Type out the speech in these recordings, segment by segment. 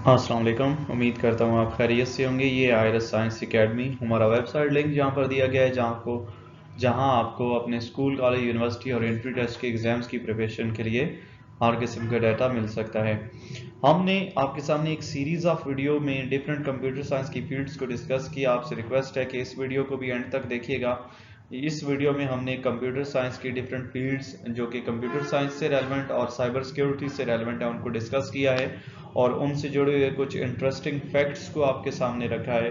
अस्सलाम वालेकुम। उम्मीद करता हूँ आप खैरियत से होंगे। ये आयरस साइंस एकेडमी हमारा वेबसाइट लिंक जहाँ पर दिया गया है, जहाँ आपको अपने स्कूल, कॉलेज, यूनिवर्सिटी और एंट्री टेस्ट के एग्ज़ाम्स की प्रिपरेशन के लिए हर किस्म का डाटा मिल सकता है। हमने आपके सामने एक सीरीज़ ऑफ वीडियो में डिफरेंट कंप्यूटर साइंस की फील्ड्स को डिस्कस किया। आपसे रिक्वेस्ट है कि इस वीडियो को भी एंड तक देखिएगा। इस वीडियो में हमने कंप्यूटर साइंस की डिफरेंट फील्ड्स जो कि कंप्यूटर साइंस से रेलेवेंट और साइबर सिक्योरिटी से रेलेवेंट है उनको डिस्कस किया है और उनसे जुड़े हुए कुछ इंटरेस्टिंग फैक्ट्स को आपके सामने रखा है।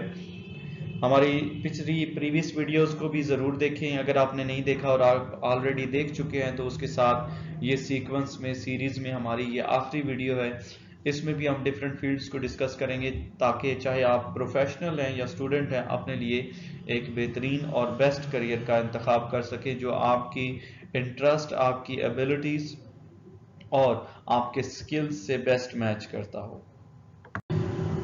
हमारी पिछली प्रीवियस वीडियोस को भी ज़रूर देखें अगर आपने नहीं देखा और आप ऑलरेडी देख चुके हैं तो उसके साथ ये सीक्वेंस में सीरीज़ में हमारी ये आखिरी वीडियो है। इसमें भी हम डिफरेंट फील्ड्स को डिस्कस करेंगे ताकि चाहे आप प्रोफेशनल हैं या स्टूडेंट हैं अपने लिए एक बेहतरीन और बेस्ट करियर का इंतखाब कर सके जो आपकी इंटरेस्ट, आपकी एबिलिटीज़ और आपके स्किल्स से बेस्ट मैच करता हो।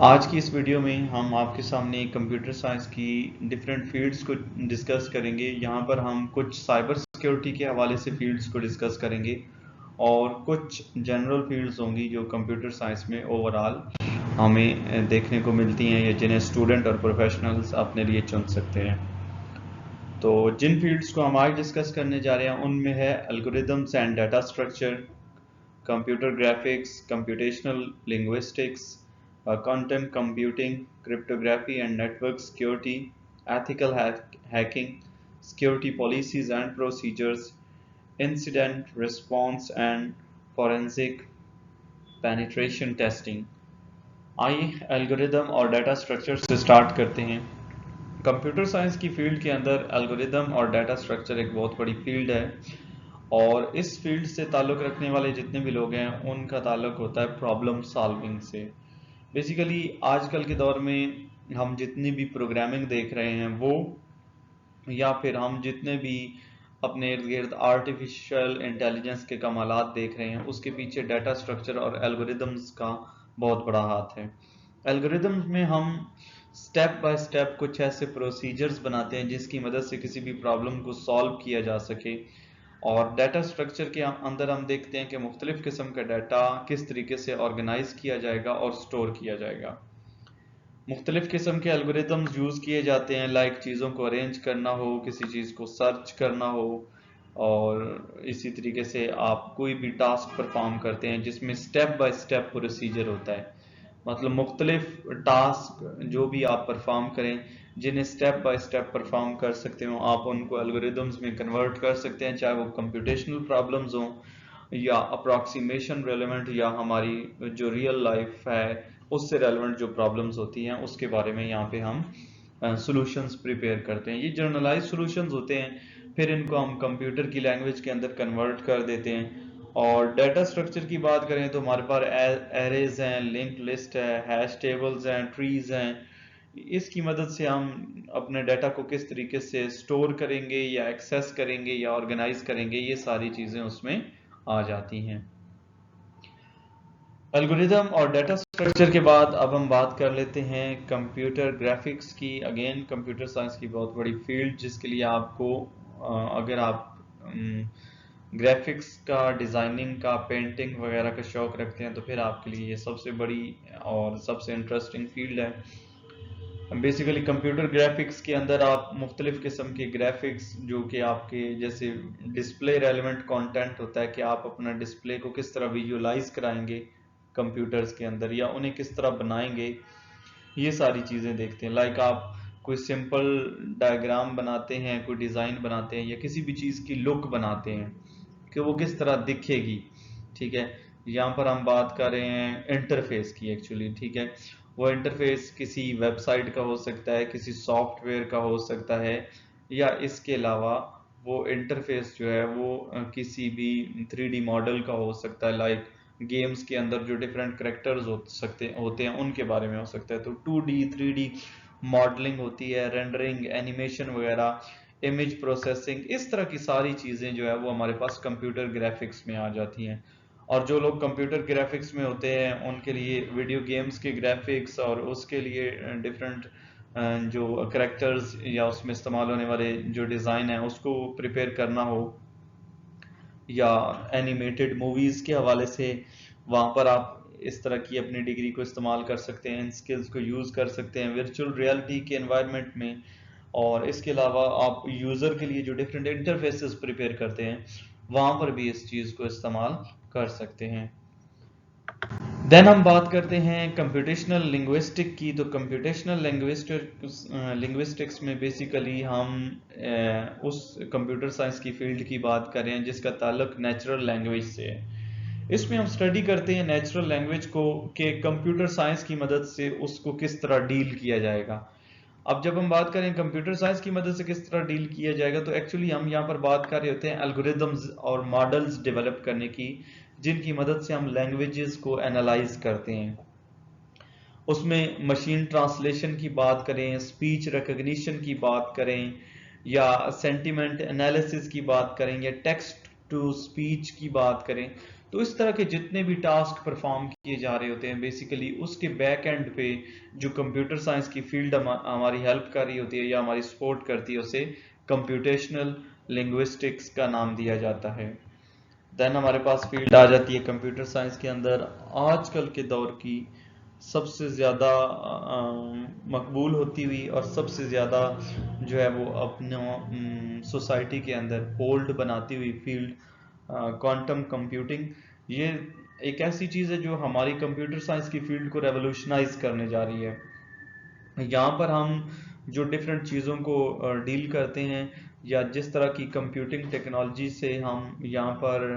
आज की इस वीडियो में हम आपके सामने कंप्यूटर साइंस की डिफरेंट फील्ड्स को डिस्कस करेंगे। यहाँ पर हम कुछ साइबर सिक्योरिटी के हवाले से फील्ड्स को डिस्कस करेंगे और कुछ जनरल फील्ड्स होंगी जो कंप्यूटर साइंस में ओवरऑल हमें देखने को मिलती हैं या जिन्हें स्टूडेंट और प्रोफेशनल्स अपने लिए चुन सकते हैं। तो जिन फील्ड्स को हम आज डिस्कस करने जा रहे हैं उनमें है algorithms and data structure, computer graphics, computational linguistics, content computing, cryptography and network security, ethical hacking, security policies and procedures, incident response and forensic penetration testing। आइए एल्गोरिदम और डाटा स्ट्रक्चर से स्टार्ट करते हैं। कंप्यूटर साइंस की field के अंदर algorithm और data structure एक बहुत बड़ी फील्ड है और इस फील्ड से ताल्लुक़ रखने वाले जितने भी लोग हैं उनका ताल्लुक़ होता है प्रॉब्लम सॉल्विंग से। बेसिकली आजकल के दौर में हम जितनी भी प्रोग्रामिंग देख रहे हैं वो या फिर हम जितने भी अपने इर्द गिर्द आर्टिफिशियल इंटेलिजेंस के कमालात देख रहे हैं उसके पीछे डाटा स्ट्रक्चर और एल्गोरिदम्स का बहुत बड़ा हाथ है। एल्गोरिदम्स में हम स्टेप बाय स्टेप कुछ ऐसे प्रोसीजर्स बनाते हैं जिसकी मदद से किसी भी प्रॉब्लम को सॉल्व किया जा सके और डाटा स्ट्रक्चर के अंदर हम देखते हैं कि मुख्तलिफ किस्म का डाटा किस तरीके से ऑर्गेनाइज किया जाएगा और स्टोर किया जाएगा। मुख्तलिफ किस्म के एल्गोरिदम्स यूज़ किए जाते हैं लाइक चीज़ों को अरेंज करना हो, किसी चीज़ को सर्च करना हो और इसी तरीके से आप कोई भी टास्क परफॉर्म करते हैं जिसमें स्टेप बाय स्टेप प्रोसीजर होता है। मतलब मुख्तलिफ टास्क जो भी आप परफॉर्म करें जिन्हें स्टेप बाय स्टेप परफॉर्म कर सकते हो आप उनको एल्गोरिदम्स में कन्वर्ट कर सकते हैं, चाहे वो कंप्यूटेशनल प्रॉब्लम्स हों या अप्रॉक्सीमेशन रेलेवेंट या हमारी जो रियल लाइफ है उससे रेलेवेंट जो प्रॉब्लम्स होती हैं उसके बारे में यहाँ पे हम सॉल्यूशंस प्रिपेयर करते हैं। ये जर्नलाइज सॉल्यूशंस होते हैं, फिर इनको हम कंप्यूटर की लैंग्वेज के अंदर कन्वर्ट कर देते हैं। और डाटा स्ट्रक्चर की बात करें तो हमारे पास एरेज हैं, लिंक लिस्ट है, हैश टेबल्स हैं, ट्रीज हैं। इसकी मदद से हम अपने डाटा को किस तरीके से स्टोर करेंगे या एक्सेस करेंगे या ऑर्गेनाइज करेंगे, ये सारी चीज़ें उसमें आ जाती हैं। एल्गोरिदम और डाटा स्ट्रक्चर के बाद अब हम बात कर लेते हैं कंप्यूटर ग्राफिक्स की। अगेन कंप्यूटर साइंस की बहुत बड़ी फील्ड जिसके लिए आपको अगर आप ग्राफिक्स का, डिज़ाइनिंग का, पेंटिंग वगैरह का शौक़ रखते हैं तो फिर आपके लिए ये सबसे बड़ी और सबसे इंटरेस्टिंग फील्ड है। बेसिकली कंप्यूटर ग्राफिक्स के अंदर आप मुख्तलिफ किस्म के ग्राफिक्स जो कि आपके जैसे डिस्प्ले रेलेवेंट कंटेंट होता है कि आप अपना डिस्प्ले को किस तरह विजुअलाइज कराएंगे कंप्यूटर्स के अंदर या उन्हें किस तरह बनाएंगे, ये सारी चीज़ें देखते हैं। लाइक आप कोई सिंपल डायग्राम बनाते हैं, कोई डिज़ाइन बनाते हैं या किसी भी चीज़ की लुक बनाते हैं कि वो किस तरह दिखेगी। ठीक है, यहाँ पर हम बात कर रहे हैं इंटरफेस की एक्चुअली। ठीक है, वो इंटरफेस किसी वेबसाइट का हो सकता है, किसी सॉफ्टवेयर का हो सकता है या इसके अलावा वो इंटरफेस जो है वो किसी भी 3D मॉडल का हो सकता है। लाइक गेम्स के अंदर जो डिफरेंट करेक्टर्स होते हैं उनके बारे में हो सकता है। तो 2D 3D मॉडलिंग होती है, रेंडरिंग, एनिमेशन वगैरह, इमेज प्रोसेसिंग, इस तरह की सारी चीज़ें जो है वो हमारे पास कंप्यूटर ग्राफिक्स में आ जाती हैं। और जो लोग कंप्यूटर ग्राफिक्स में होते हैं उनके लिए वीडियो गेम्स के ग्राफिक्स और उसके लिए डिफरेंट जो करेक्टर्स या उसमें इस्तेमाल होने वाले जो डिज़ाइन है उसको प्रिपेयर करना हो या एनिमेटेड मूवीज़ के हवाले से वहाँ पर आप इस तरह की अपनी डिग्री को इस्तेमाल कर सकते हैं, इन स्किल्स को यूज़ कर सकते हैं वर्चुअल रियलिटी के एनवायरनमेंट में। और इसके अलावा आप यूज़र के लिए जो डिफरेंट इंटरफेसेस प्रिपेयर करते हैं वहाँ पर भी इस चीज़ को इस्तेमाल कर सकते हैं। देन हम बात करते हैं कंप्यूटेशनल लिंग्विस्टिक की। तो कंप्यूटेशनल लिंग्विस्टिक्स में बेसिकली हम उस कंप्यूटर साइंस की फील्ड की बात कर रहे हैं जिसका ताल्लुक नेचुरल लैंग्वेज से है। इसमें हम स्टडी करते हैं नेचुरल लैंग्वेज को कि कंप्यूटर साइंस की मदद से उसको किस तरह डील किया जाएगा। अब जब हम बात करें कंप्यूटर साइंस की मदद से किस तरह डील किया जाएगा, तो एक्चुअली हम यहाँ पर बात कर रहे होते हैं एल्गोरिदम्स और मॉडल्स डेवलप करने की, जिनकी मदद से हम लैंग्वेजेस को एनालाइज करते हैं। उसमें मशीन ट्रांसलेशन की बात करें, स्पीच रिकग्निशन की बात करें, या सेंटिमेंट एनालिसिस की बात करें, या टेक्स्ट टू स्पीच की बात करें, तो इस तरह के जितने भी टास्क परफॉर्म किए जा रहे होते हैं बेसिकली उसके बैक एंड पे जो कंप्यूटर साइंस की फील्ड हमारी हेल्प कर रही होती है या हमारी सपोर्ट करती है, उसे कंप्यूटेशनल लिंग्विस्टिक्स का नाम दिया जाता है। देन हमारे पास फील्ड आ जाती है कंप्यूटर साइंस के अंदर आजकल के दौर की सबसे ज़्यादा मकबूल होती हुई और सबसे ज़्यादा जो है वो अपने सोसाइटी के अंदर होल्ड बनाती हुई फील्ड क्वांटम कंप्यूटिंग। ये एक ऐसी चीज़ है जो हमारी कंप्यूटर साइंस की फील्ड को रेवोल्यूशनाइज करने जा रही है। यहाँ पर हम जो डिफरेंट चीज़ों को डील करते हैं या जिस तरह की कंप्यूटिंग टेक्नोलॉजी से हम यहाँ पर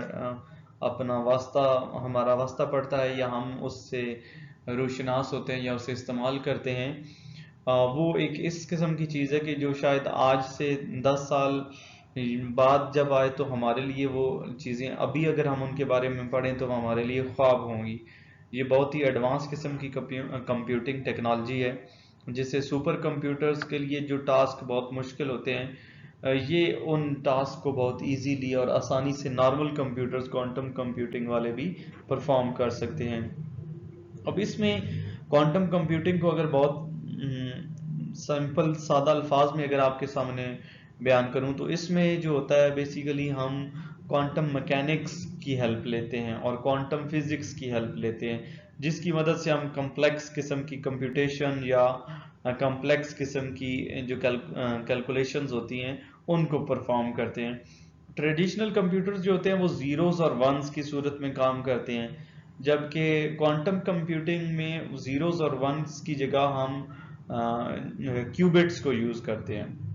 अपना वास्ता हमारा वास्ता पड़ता है या हम उससे रोशनास होते हैं या उसे इस्तेमाल करते हैं, वो एक इस किस्म की चीज़ है कि जो शायद आज से 10 साल बाद जब आए तो हमारे लिए वो चीज़ें अभी अगर हम उनके बारे में पढ़ें तो हमारे लिए ख्वाब होंगी। ये बहुत ही एडवांस किस्म की कंप्यूटिंग टेक्नोलॉजी है जिससे सुपर कंप्यूटर्स के लिए जो टास्क बहुत मुश्किल होते हैं ये उन टास्क को बहुत इजीली और आसानी से नॉर्मल कंप्यूटर्स क्वांटम कंप्यूटिंग वाले भी परफॉर्म कर सकते हैं। अब इसमें क्वांटम कंप्यूटिंग को अगर बहुत सिंपल सादा अल्फाज में अगर आपके सामने बयान करूं तो इसमें जो होता है बेसिकली हम क्वांटम मैकेनिक्स की हेल्प लेते हैं और क्वांटम फिजिक्स की हेल्प लेते हैं, जिसकी मदद से हम कम्प्लेक्स किस्म की कंप्यूटेशन या कम्प्लेक्स किस्म की जो कैलकुलेशंस होती हैं उनको परफॉर्म करते हैं। ट्रेडिशनल कंप्यूटर्स जो होते हैं वो जीरोस और वंस की सूरत में काम करते हैं, जबकि क्वांटम कंप्यूटिंग में जीरोस और वंस की जगह हम क्यूबिट्स को यूज करते हैं।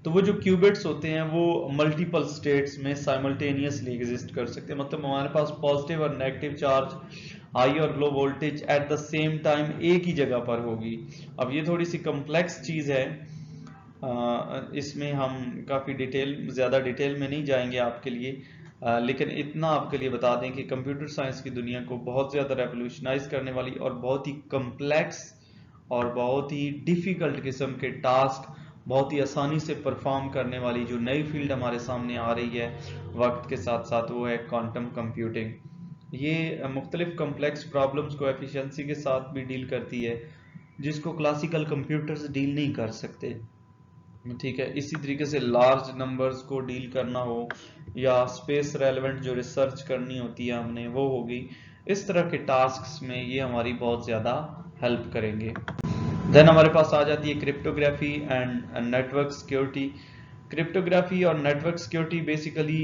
तो वो जो क्यूबिट्स होते हैं वो मल्टीपल स्टेट्स में साइमल्टेनियसली एग्जिस्ट कर सकते हैं, मतलब हमारे पास पॉजिटिव और नेगेटिव चार्ज, हाई और low voltage at the same time एक ही जगह पर होगी। अब ये थोड़ी सी कम्प्लेक्स चीज़ है, इसमें हम काफ़ी ज़्यादा डिटेल में नहीं जाएंगे आपके लिए, लेकिन इतना आपके लिए बता दें कि कंप्यूटर साइंस की दुनिया को बहुत ज़्यादा रेवोल्यूशनाइज करने वाली और बहुत ही कम्प्लेक्स और बहुत ही डिफ़िकल्ट किस्म के टास्क बहुत ही आसानी से परफॉर्म करने वाली जो नई फील्ड हमारे सामने आ रही है वक्त के साथ साथ, वो है क्वांटम कंप्यूटिंग। ये मुख्तलिफ कम्प्लेक्स प्रॉब्लम्स को एफिशिएंसी के साथ भी डील करती है जिसको क्लासिकल कंप्यूटर्स डील नहीं कर सकते। ठीक है, इसी तरीके से लार्ज नंबर्स को डील करना हो या स्पेस रेलेवेंट जो रिसर्च करनी होती है हमने वो होगी, इस तरह के टास्क्स में ये हमारी बहुत ज़्यादा हेल्प करेंगे। देन हमारे पास आ जाती है cryptography and network security. Cryptography और नेटवर्क सिक्योरिटी बेसिकली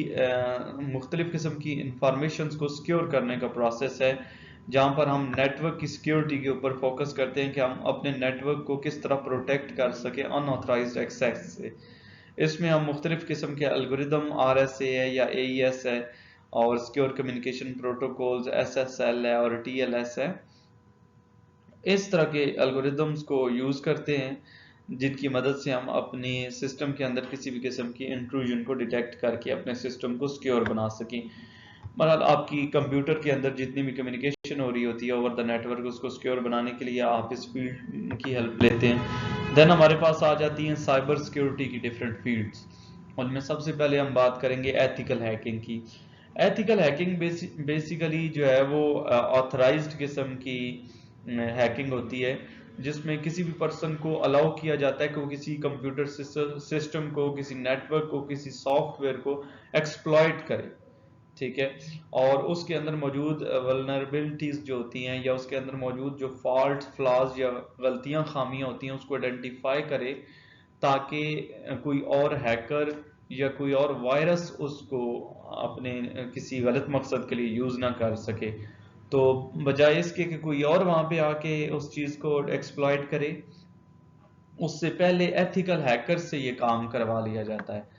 मुख्तलिफ किस्म की इंफॉर्मेशन को सिक्योर करने का प्रोसेस है, जहाँ पर हम नेटवर्क की सिक्योरिटी के ऊपर फोकस करते हैं कि हम अपने नेटवर्क को किस तरह प्रोटेक्ट कर सकें अनऑथराइज्ड एक्सेस से। इसमें हम मुख्तलिफ किस्म के एल्गोरिदम RSA है या AES है और सिक्योर कम्युनिकेशन प्रोटोकॉल्स SSL है और TLS है, इस तरह के एल्गोरिदम्स को यूज़ करते हैं जिनकी मदद से हम अपने सिस्टम के अंदर किसी भी किस्म की इंट्रूजन को डिटेक्ट करके अपने सिस्टम को सिक्योर बना सकें। मतलब आपकी कंप्यूटर के अंदर जितनी भी कम्युनिकेशन हो रही होती है ओवर द नेटवर्क, उसको सिक्योर बनाने के लिए आप इस फील्ड की हेल्प लेते हैं। देन हमारे पास आ जाती हैं साइबर सिक्योरिटी की डिफरेंट फील्ड्स। उनमें सबसे पहले हम बात करेंगे एथिकल हैकिंग की। एथिकल हैकिंग बेसिकली जो है वो ऑथराइज्ड किस्म की हैकिंग होती है जिसमें किसी भी पर्सन को अलाउ किया जाता है कि वो किसी कंप्यूटर सिस्टम को, किसी नेटवर्क को, किसी सॉफ्टवेयर को एक्सप्लॉइट करे। ठीक है, और उसके अंदर मौजूद वल्नरेबिलिटीज जो होती हैं या उसके अंदर मौजूद जो फॉल्ट, फ्लॉज या गलतियां, खामियां होती हैं उसको आइडेंटिफाई करे, ताकि कोई और हैकर या कोई और वायरस उसको अपने किसी गलत मकसद के लिए यूज ना कर सके। तो बजाय इसके कि कोई और वहां पे आके उस चीज को एक्सप्लॉइट करे, उससे पहले एथिकल हैकर से ये काम करवा लिया जाता है।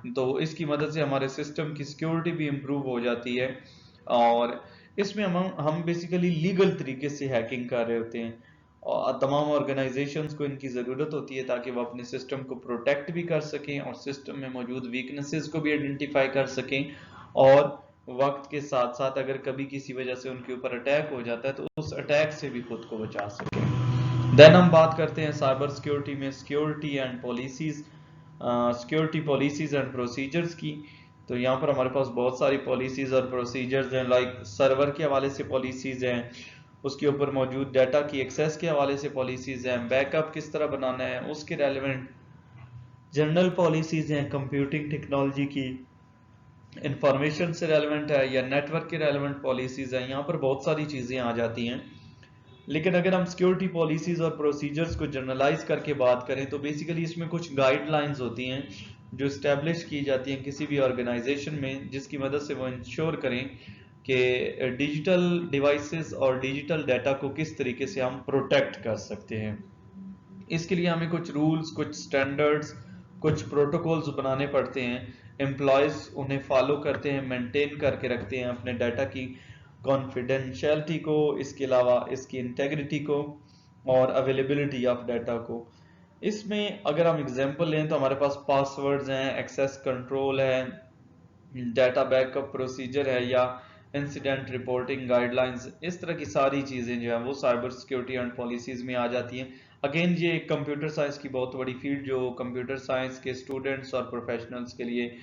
तो इसकी मदद से हमारे सिस्टम की सिक्योरिटी भी इम्प्रूव हो जाती है, और इसमें हम बेसिकली लीगल तरीके से हैकिंग कर रहे होते हैं, और तमाम ऑर्गेनाइजेशंस को इनकी ज़रूरत होती है ताकि वो अपने सिस्टम को प्रोटेक्ट भी कर सकें और सिस्टम में मौजूद वीकनेसेस को भी आइडेंटिफाई कर सकें, और वक्त के साथ साथ अगर कभी किसी वजह से उनके ऊपर अटैक हो जाता है तो उस अटैक से भी खुद को बचा सकें। देन हम बात करते हैं साइबर सिक्योरिटी में security and policies, security policies and procedures की। तो यहाँ पर हमारे पास बहुत सारी पॉलिसीज और प्रोसीजर्स हैं, लाइक सर्वर के हवाले से पॉलिसीज हैं, उसके ऊपर मौजूद डाटा की एक्सेस के हवाले से पॉलिसीज हैं, बैकअप किस तरह बनाना है उसके रेलेवेंट जनरल पॉलिसीज हैं, कंप्यूटिंग टेक्नोलॉजी की इंफॉर्मेशन से रेलेवेंट है या नेटवर्क के रेलेवेंट पॉलिसीज हैं। यहाँ पर बहुत सारी चीज़ें आ जाती हैं। लेकिन अगर हम सिक्योरिटी पॉलिसीज और प्रोसीजर्स को जनरलाइज करके बात करें तो बेसिकली इसमें कुछ गाइडलाइंस होती हैं जो इस्टेब्लिश की जाती हैं किसी भी ऑर्गेनाइजेशन में, जिसकी मदद से वो इंश्योर करें कि डिजिटल डिवाइसेस और डिजिटल डाटा को किस तरीके से हम प्रोटेक्ट कर सकते हैं। इसके लिए हमें कुछ रूल्स, कुछ स्टैंडर्ड्स, कुछ प्रोटोकॉल्स बनाने पड़ते हैं। एम्प्लॉयज उन्हें फॉलो करते हैं, मेंटेन करके रखते हैं अपने डाटा की कॉन्फिडेंशियलिटी को, इसके अलावा इसकी इंटेग्रिटी को और अवेलेबिलिटी ऑफ डाटा को। इसमें अगर हम एग्जांपल लें तो हमारे पास पासवर्ड्स हैं, एक्सेस कंट्रोल है, डाटा बैकअप प्रोसीजर है या इंसिडेंट रिपोर्टिंग गाइडलाइंस। इस तरह की सारी चीज़ें जो है वो साइबर सिक्योरिटी एंड पॉलिसीज में आ जाती हैं। अगेन ये कंप्यूटर साइंस की बहुत बड़ी फील्ड जो कंप्यूटर साइंस के स्टूडेंट्स और प्रोफेशनल्स के लिए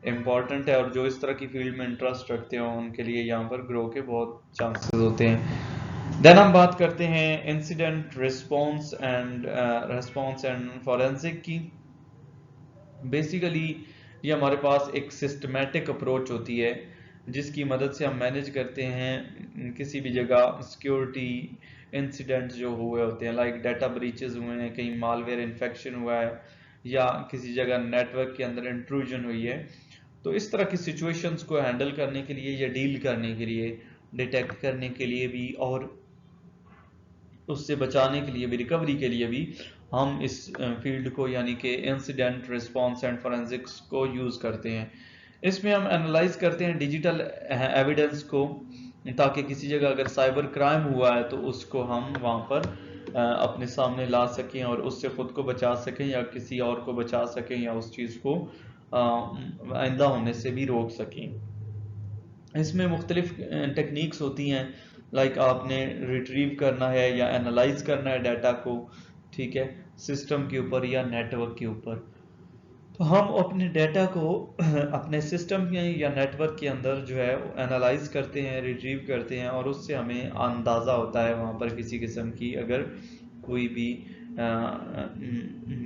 इम्पॉर्टेंट है, और जो इस तरह की फील्ड में इंटरेस्ट रखते हो उनके लिए यहाँ पर ग्रो के बहुत चांसेस होते हैं। देन हम बात करते हैं इंसिडेंट रिस्पॉन्स एंड फॉरेंसिक की। बेसिकली ये हमारे पास एक सिस्टमेटिक अप्रोच होती है जिसकी मदद से हम मैनेज करते हैं किसी भी जगह सिक्योरिटी इंसिडेंट्स जो हुए होते हैं, लाइक डाटा ब्रीचेस हुए हैं, कहीं मालवेयर इन्फेक्शन हुआ है या किसी जगह नेटवर्क के अंदर इंट्रूजन हुई है। तो इस तरह की सिचुएशंस को हैंडल करने के लिए या डील करने के लिए, डिटेक्ट करने के लिए भी और उससे बचाने के लिए भी, रिकवरी के लिए भी हम इस फील्ड को यानी कि इंसिडेंट रिस्पांस एंड फोरेंसिक्स को यूज करते हैं। इसमें हम एनालाइज करते हैं डिजिटल एविडेंस को, ताकि किसी जगह अगर साइबर क्राइम हुआ है तो उसको हम वहां पर अपने सामने ला सकें और उससे खुद को बचा सकें या किसी और को बचा सकें या उस चीज को आइंदा होने से भी रोक सकें। इसमें मुख्तलिफ टेक्निक्स होती हैं, लाइक आपने रिट्रीव करना है या एनालाइज करना है डाटा को, ठीक है, सिस्टम के ऊपर या नेटवर्क के ऊपर। तो हम अपने डाटा को अपने सिस्टम में या नेटवर्क के अंदर जो है एनालाइज करते हैं, रिट्रीव करते हैं, और उससे हमें अंदाज़ा होता है वहाँ पर किसी किस्म की अगर कोई भी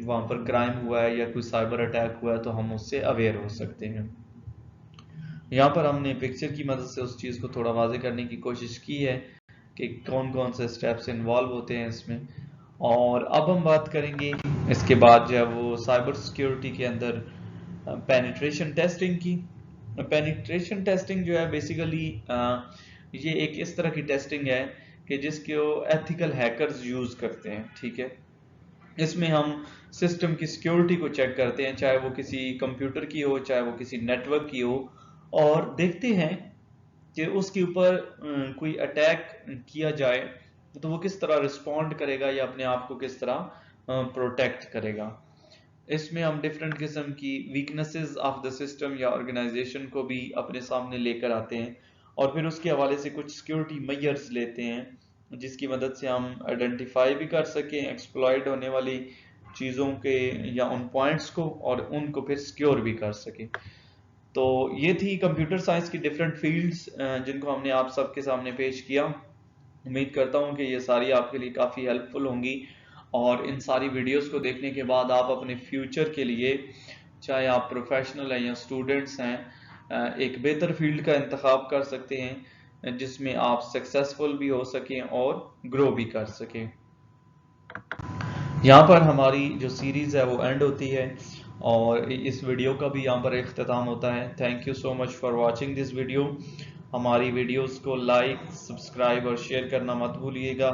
वहाँ पर क्राइम हुआ है या कोई साइबर अटैक हुआ है तो हम उससे अवेयर हो सकते हैं। यहाँ पर हमने पिक्चर की मदद से उस चीज़ को थोड़ा वाज़ेह करने की कोशिश की है कि कौन कौन से स्टेप्स इन्वॉल्व होते हैं इसमें। और अब हम बात करेंगे इसके बाद जो है वो साइबर सिक्योरिटी के अंदर पेनिट्रेशन टेस्टिंग की। पेनिट्रेशन टेस्टिंग जो है बेसिकली ये एक इस तरह की टेस्टिंग है कि जिसको एथिकल हैकर्स यूज करते हैं, ठीक है। इसमें हम सिस्टम की सिक्योरिटी को चेक करते हैं, चाहे वो किसी कंप्यूटर की हो, चाहे वो किसी नेटवर्क की हो, और देखते हैं कि उसके ऊपर कोई अटैक किया जाए तो वो किस तरह रिस्पॉन्ड करेगा या अपने आप को किस तरह प्रोटेक्ट करेगा। इसमें हम डिफरेंट किस्म की वीकनेसेस ऑफ द सिस्टम या ऑर्गेनाइजेशन को भी अपने सामने लेकर आते हैं और फिर उसके हवाले से कुछ सिक्योरिटी मेजर्स लेते हैं जिसकी मदद से हम आइडेंटिफाई भी कर सकें एक्सप्लॉइट होने वाली चीज़ों के या उन पॉइंट्स को, और उनको फिर सिक्योर भी कर सकें। तो ये थी कंप्यूटर साइंस की डिफरेंट फील्ड्स जिनको हमने आप सबके सामने पेश किया। उम्मीद करता हूँ कि ये सारी आपके लिए काफ़ी हेल्पफुल होंगी, और इन सारी वीडियोस को देखने के बाद आप अपने फ्यूचर के लिए, चाहे आप प्रोफेशनल हैं या स्टूडेंट्स हैं, एक बेहतर फील्ड का इंतखाब कर सकते हैं जिसमें आप सक्सेसफुल भी हो सकें और ग्रो भी कर सकें। यहाँ पर हमारी जो सीरीज़ है वो एंड होती है और इस वीडियो का भी यहाँ पर इख्तिताम होता है। Thank you so much for watching this video. हमारी वीडियोस को लाइक, सब्सक्राइब और शेयर करना मत भूलिएगा।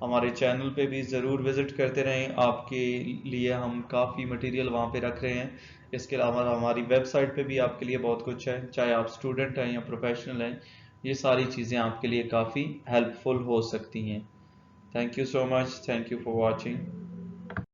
हमारे चैनल पे भी ज़रूर विज़िट करते रहें, आपके लिए हम काफ़ी मटेरियल वहाँ पे रख रहे हैं। इसके अलावा हमारी वेबसाइट पे भी आपके लिए बहुत कुछ है, चाहे आप स्टूडेंट हैं या प्रोफेशनल हैं, ये सारी चीज़ें आपके लिए काफ़ी हेल्पफुल हो सकती हैं। Thank you so much, thank you for watching.